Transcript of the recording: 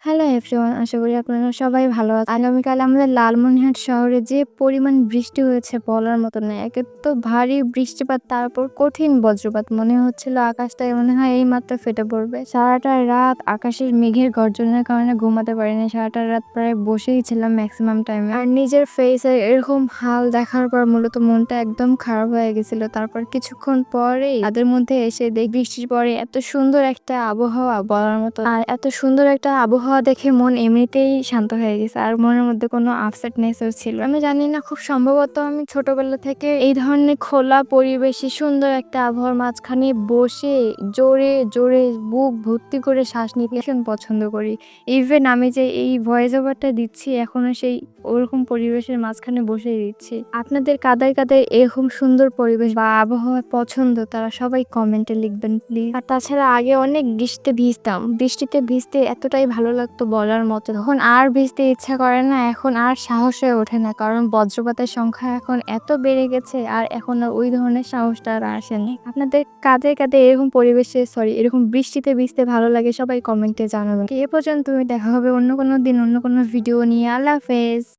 Hello everyone, আশা করি আপনারা সবাই ভালো আছেন। আগামীকাল আমাদের লালমনিরহাট শহরে যে পরিমাণ বৃষ্টি হয়েছে বলার মতো নয়। একে তো ভারী বৃষ্টিপাত, তারপর কঠিন বজ্রপাত। মনে হচ্ছিল আকাশটায় মনে হয় এইমাত্র ফেটে পড়বে। সারাটা রাত আকাশের মেঘের গর্জনের কারণে ঘুমাতে পারিনি। সারাটা রাত প্রায় বসেই ছিলাম ম্যাক্সিমাম টাইমে। আর নিজের ফেসে এরকম হাল দেখার পর মূলত মনটা একদম খারাপ হয়ে গেছিল। তারপর কিছুক্ষণ পরেই তাদের মধ্যে এসে দেখি বৃষ্টির পরে এত সুন্দর একটা আবহাওয়া বলার মতো। আর এত সুন্দর একটা আবহাওয়া দেখে মন এমনিতেই শান্ত হয়ে গেছে, আর মনের মধ্যে কোনো আপসেটনেসও ছিল। আমি জানি না, খুব সম্ভবত আমি ছোটবেলা থেকে এই ধরনের খোলা পরিবেশে সুন্দর একটা আবহাওয়ার মাঝখানে বসে জোরে জোরে বুক ভর্তি করে শ্বাস নিতে ভীষণ পছন্দ করি। ইভেন আমি যে এই ভয়েস ওভারটা দিচ্ছি এখনো সেই ওরকম পরিবেশের মাঝখানে বসেই দিচ্ছি। আপনাদের কাদের কাদের এরকম সুন্দর পরিবেশ বা আবহাওয়া পছন্দ তারা সবাই কমেন্টে লিখবেন প্লিজ। আর তাছাড়া আগে অনেক বৃষ্টিতে ভিজতাম, বৃষ্টিতে ভিজতে এতটাই ভালো লাগতো বলার মতো। তখন আর ভিজতে ইচ্ছা করে না, এখন আর সাহস হয়ে ওঠে না, কারণ বজ্রপাতের সংখ্যা এখন এত বেড়ে গেছে আর এখন আর ওই ধরনের সাহসটা আর আসেনি। আপনাদের কাদের কাদের এরকম পরিবেশে এরকম বৃষ্টিতে ভিজতে ভালো লাগে সবাই কমেন্টে জানাবেন। এ পর্যন্ত দেখা হবে অন্য কোনো দিন অন্য কোনো ভিডিও নিয়ে। আল্লাহ হাফেজ।